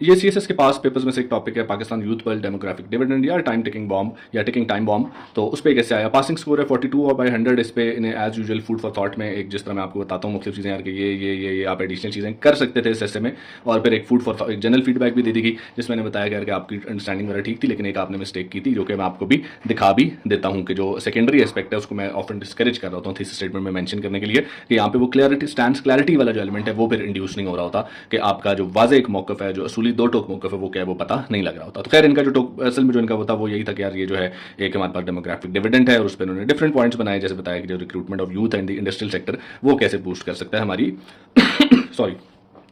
ये सीएसएस के पास पेपर्स में से एक टॉपिक है Pakistan youth world demographic dividend या टाइम टिकिंग बॉम्ब या टिकिंग टाइम बॉम्ब। तो उस पर कैसे आया, पासिंग स्कोर है 42 और बाई 100। इस पे इन्हें as usual food for thought में एक, जिस तरह मैं आपको बताता हूँ मुख्तलिफ चीज़ें यार कि ये आप एडिशनल चीज़ें कर सकते थे इस ऐसे में। और फिर एक फूड फॉर एक जनरल फीडबैक भी दे दी गई जिसमें मैंने बताया गया कि आपकी अंडरस्टैंडिंग वगैरह ठीक थी, लेकिन एक आपने मिस्टेक की थी जो कि मैं आपको भी दिखा भी देता हूँ कि जो सेकेंडरी एस्पेक्ट है उसको मैं ऑफन डिस्करेज कर रहा होता हूँ थीसिस स्टेटमेंट में मेंशन करने के लिए कि यहाँ पे वो क्लैरिटी वाला जो एलिमेंट है वो फिर इंड्यूस नहीं हो रहा होता कि आपका जो वाज़े एक मौकफ है, जो असूली दो टोक मौकफ है वो क्या है वो पता नहीं लग रहा होता। तो खैर इनका जो टोक असल में जो इनका होता वो यही था कि यार ये जो है एक हमारे पास डेमोग्राफिक डिविडेंड है और उस पर उन्होंने डिफरेंट पॉइंट्स बनाए, जैसे बताया कि जो recruitment of youth and the industrial sector वो कैसे बूस्ट कर सकता है हमारी सॉरी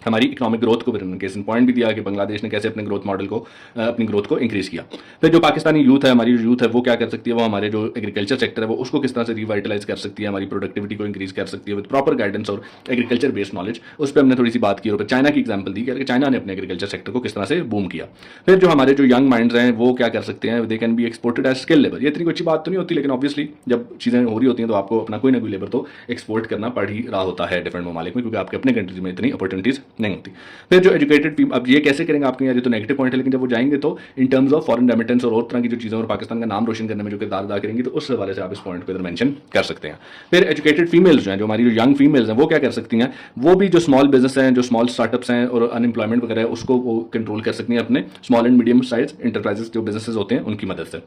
हमारी इकोनॉमिक ग्रोथ को। फिर उन्होंने केस इन पॉइंट भी दिया कि बांग्लादेश ने कैसे अपने ग्रोथ मॉडल को अपनी ग्रोथ को इंक्रीज किया। फिर जो पाकिस्तानी यूथ है, हमारी जो यूथ है वो क्या कर सकती है, वो हमारे जो एग्रीकल्चर सेक्टर है वो उसको किस तरह से रिवाइटलाइज कर सकती है, हमारी प्रोडक्टिविटी को इंक्रीज कर सकती है विद प्रॉपर गाइडेंस और एग्रीकल्चर बेस्ड नॉलेज। उस पर हमने थोड़ी सी बात की और चाइना की एग्जाम्पल दी कि चाइना ने अपने एग्रीकल्चर सेक्टर को किस तरह से बूम किया। फिर जो हमारे जो यंग माइंड्स हैं वो क्या कर सकते हैं, they can be exported as skill labour. ये इतनी कोई अच्छी बात तो नहीं होती, लेकिन ऑब्वियसली जब चीज़ें हो रही होती हैं तो आपको अपना कोई ना कोई लेबर तो एक्सपोर्ट करना पड़ ही रहा होता है डिफरेंट ममालिक में, क्योंकि आपके अपने कंट्रीज में इतनी अपॉर्चुनिटीज नहीं होती। फिर जो एजुकेटेड, अब ये कैसे करेंगे आपके यहाँ, ये तो नेगेटिव पॉइंट है, लेकिन जब वो जाएंगे तो in terms of foreign remittance और तरह की जो चीज़ें और पाकिस्तान का नाम रोशन करने में जो किरदार अदा करेंगी, तो उस हवाले से आप इस पॉइंट को इधर मेंशन कर सकते हैं। फिर एजुकेटेड फीमेल्स जो हैं, जो हमारी जो यंग फीमेल्स हैं वो क्या कर सकती हैं, वो भी जो स्मॉल बिजनेस हैं, जो स्मॉल स्टार्टअप्स हैं और अनएम्प्लॉयमेंट वगैरह है उसको वो कंट्रोल कर सकती हैं अपने small and medium size enterprises जो बिजनेसेस होते हैं उनकी मदद से।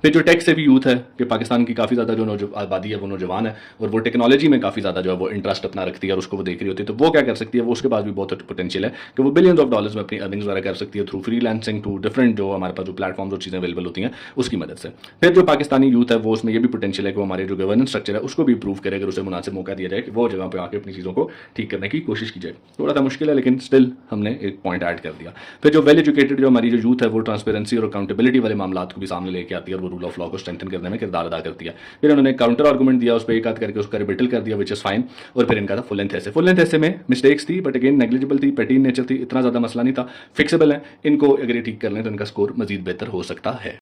फिर जो टेक से भी यूथ है कि पाकिस्तान की काफ़ी ज़्यादा जो आबादी है वो नौजवान है और वो टेक्नोलॉजी में काफ़ी ज़्यादा जो है वो इंटरेस्ट अपना रखती है और उसको वो देख रही होती है, तो वो क्या कर सकती है, वो उसके पास भी बहुत पोटेंशियल है कि वो बिलियंस ऑफ डॉलर्स में अपनी अर्निंग्स वगैरह कर सकती है थ्रू फ्रीलांसिंग, टू डिफरेंट जो हमारे पास जो प्लेटफॉर्म्स और चीज़ें अवेलेबल होती हैं उसकी मदद से। फिर जो पाकिस्तानी यूथ है वो उसमें ये भी पोटेंशियल है कि वो हमारे जो गवर्नेंस स्ट्रक्चर है उसको भी इंप्रूव करे अगर उसे मुनासिब मौका दिया जाए कि वो जगह पर आके अपनी चीज़ों को ठीक करने की कोशिश की जाए। थोड़ा सा मुश्किल है लेकिन स्टिल हमने एक पॉइंट ऐड कर दिया। फिर जो वेल एजुकेटेड जो हमारी जो यूथ है वो ट्रांसपेरेंसी और अकाउंटेबिलिटी वाले मामला को भी सामने लेके आती है और वो रूल ऑफ लॉ को स्ट्रेंथन करने में किरदार अदा करती है। फिर उन्होंने काउंटर आर्गुमेंट दिया, उस पर एक आध करके उसका रिबिटल कर दिया, विच इज फाइन। और फिर इनका था फुल लेंथ ऐसे। फुल लेंथ ऐसे में मिस्टेक्स थी बट अगेन नेग्लिजिबल थी, पेटीन नेचर थी, इतना ज़्यादा मसला नहीं था, फिक्सेबल है। इनको अगर ये ठीक कर लें तो इनका स्कोर मजीद बेहतर हो सकता है।